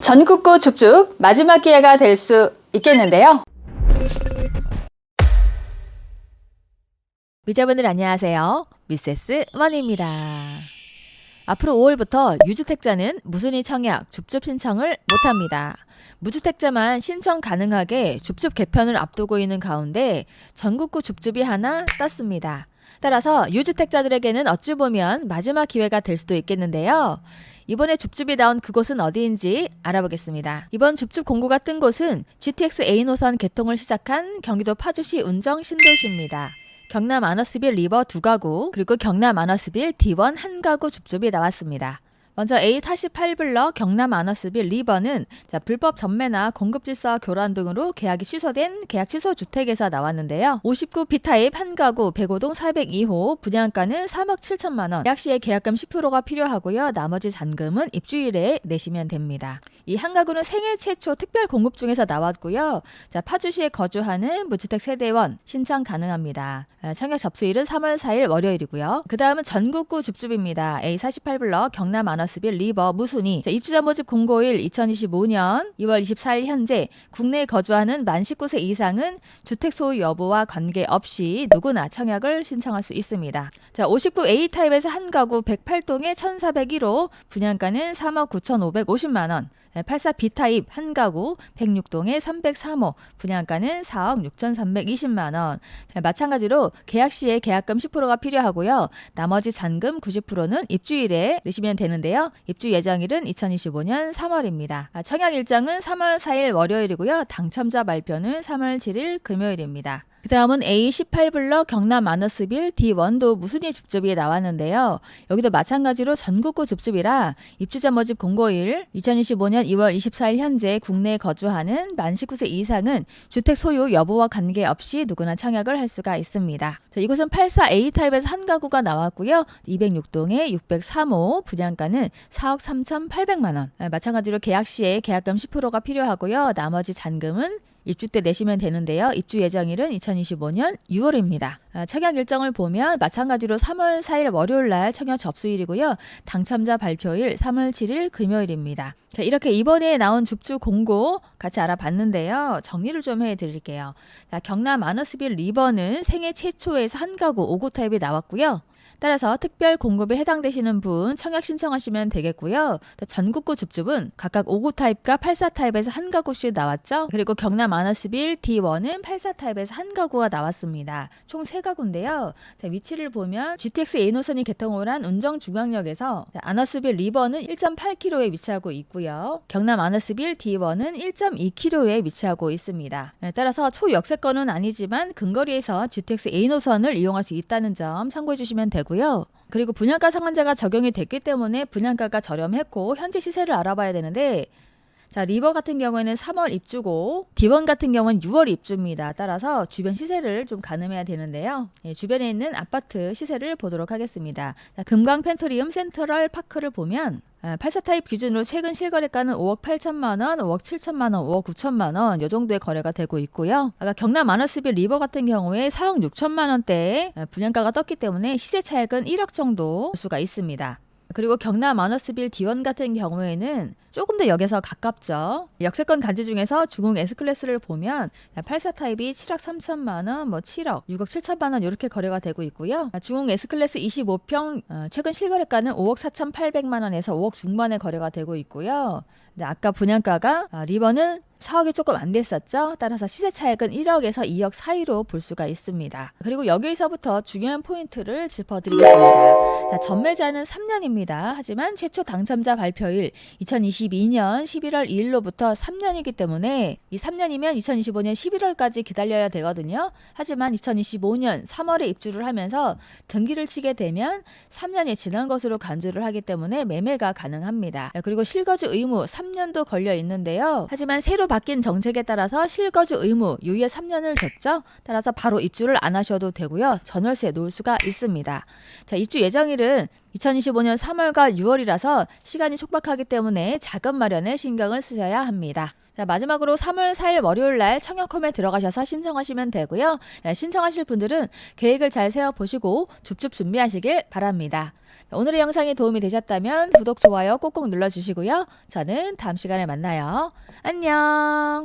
전국구 줍줍 마지막 기회가 될 수 있겠는데요. 미자분들 안녕하세요. 미세스 원입니다. 앞으로 5월부터 유주택자는 무순위 청약, 줍줍 신청을 못합니다. 무주택자만 신청 가능하게 줍줍 개편을 앞두고 있는 가운데 전국구 줍줍이 하나 떴습니다. 따라서 유주택자들에게는 어찌 보면 마지막 기회가 될 수도 있겠는데요. 이번에 줍줍이 나온 그곳은 어디인지 알아보겠습니다. 이번 줍줍 공고가 뜬 곳은 GTX A 노선 개통을 시작한 경기도 파주시 운정 신도시입니다. 경남 아너스빌 리버 2가구, 그리고 경남 아너스빌 D1 1가구 줍줍이 나왔습니다. 먼저 A48블럭 경남 아너스빌 리버는 불법 전매나 공급질서 교란 등으로 계약이 취소된 계약 취소 주택에서 나왔는데요. 59 B타입 1가구 105동 402호, 분양가는 3억 7천만 원, 계약 시에 계약금 10%가 필요하고요. 나머지 잔금은 입주일에 내시면 됩니다. 이 한 가구는 생애 최초 특별 공급 중에서 나왔고요. 파주시에 거주하는 무주택 세대원 신청 가능합니다. 청약 접수일은 3월 4일 월요일이고요. 그 다음은 전국구 줍줍입니다. A48블럭 경남 아너스빌 리버 무순위, 입주자 모집 공고일 2025년 2월 24일 현재 국내에 거주하는 만 19세 이상은 주택 소유 여부와 관계없이 누구나 청약을 신청할 수 있습니다. 59 A타입에서 한 가구 108동에 1401호, 분양가는 3억 9,550만 원. 84 B타입 한 가구 106동에 303호, 분양가는 4억 6,320만 원. 마찬가지로 계약 시에 계약금 10%가 필요하고요. 나머지 잔금 90%는 입주일에 내시면 되는데요. 입주 예정일은 2025년 3월입니다. 청약 일정은 3월 4일 월요일이고요. 당첨자 발표는 3월 7일 금요일입니다. 그 다음은 A18블럭 경남 아너스빌 D1도 무순위 줍줍이 나왔는데요. 여기도 마찬가지로 전국구 줍줍이라 입주자 모집 공고일 2025년 2월 24일 현재 국내에 거주하는 만 19세 이상은 주택 소유 여부와 관계없이 누구나 청약을 할 수가 있습니다. 이곳은 84 A타입에서 한 가구가 나왔고요. 206동에 603호, 분양가는 4억 3,800만 원. 마찬가지로 계약 시에 계약금 10%가 필요하고요. 나머지 잔금은 입주 때 내시면 되는데요. 입주 예정일은 2025년 6월입니다. 청약 일정을 보면 마찬가지로 3월 4일 월요일 날 청약 접수일이고요. 당첨자 발표일 3월 7일 금요일입니다. 이렇게 이번에 나온 줍줍 공고 같이 알아봤는데요. 정리를 좀 해드릴게요. 경남 아너스빌 리버는 생애 최초에서 한 가구 5구 타입이 나왔고요. 따라서 특별 공급에 해당되시는 분 청약 신청하시면 되겠고요. 전국구 줍줍은 각각 5구 타입과 84 타입에서 한 가구씩 나왔죠. 그리고 경남 아너스빌 D1은 84 타입에서 한 가구가 나왔습니다. 총 3가구인데요. 위치를 보면 GTX A 노선이 개통을 한 운정 중앙역에서 아너스빌 리버는 1.8km에 위치하고 있고요. 경남 아너스빌 D1은 1.2km에 위치하고 있습니다. 따라서 초역세권은 아니지만 근거리에서 GTX A 노선을 이용할 수 있다는 점 참고해 주시면 되고요. 그리고 분양가 상한제가 적용이 됐기 때문에 분양가가 저렴했고 현재 시세를 알아봐야 되는데, 리버 같은 경우에는 3월 입주고 D1 같은 경우는 6월 입주입니다. 따라서 주변 시세를 좀 가늠해야 되는데요. 주변에 있는 아파트 시세를 보도록 하겠습니다. 금강 펜트리움 센트럴 파크를 보면 84 타입 기준으로 최근 실거래가는 5억 8천만 원, 5억 7천만 원, 5억 9천만 원 이 정도의 거래가 되고 있고요. 아까 경남 아너스빌 리버 같은 경우에 4억 6천만 원대의 분양가가 떴기 때문에 시세 차익은 1억 정도 볼 수가 있습니다. 그리고 경남 아너스빌 D1 같은 경우에는 조금 더 역에서 가깝죠. 역세권 단지 중에서 중흥 S클래스를 보면 84 타입이 7억 3천만 원, 7억, 6억 7천만 원 이렇게 거래가 되고 있고요. 중흥 S클래스 25평 최근 실거래가는 5억 4,800만 원에서 5억 중반에 거래가 되고 있고요. 아까 분양가가 리버는 4억이 조금 안 됐었죠. 따라서 시세 차익은 1억에서 2억 사이로 볼 수가 있습니다. 그리고 여기서부터 중요한 포인트를 짚어드리겠습니다. 전매자는 3년입니다. 하지만 최초 당첨자 발표일 2022년 11월 2일로부터 3년이기 때문에 이 3년이면 2025년 11월까지 기다려야 되거든요. 하지만 2025년 3월에 입주를 하면서 등기를 치게 되면 3년이 지난 것으로 간주를 하기 때문에 매매가 가능합니다. 그리고 실거주 의무 3년도 걸려 있는데요. 하지만 새로 바뀐 정책에 따라서 실거주 의무 유예 3년을 줬죠. 따라서 바로 입주를 안 하셔도 되고요. 전월세 놓을 수가 있습니다. 입주 예정일은 2025년 3월과 6월이라서 시간이 촉박하기 때문에 자금 마련에 신경을 쓰셔야 합니다. 자, 마지막으로 3월 4일 월요일 날 청약홈에 들어가셔서 신청하시면 되고요. 신청하실 분들은 계획을 잘 세워보시고 줍줍 준비하시길 바랍니다. 자, 오늘의 영상이 도움이 되셨다면 구독, 좋아요 꼭꼭 눌러주시고요. 저는 다음 시간에 만나요. 안녕.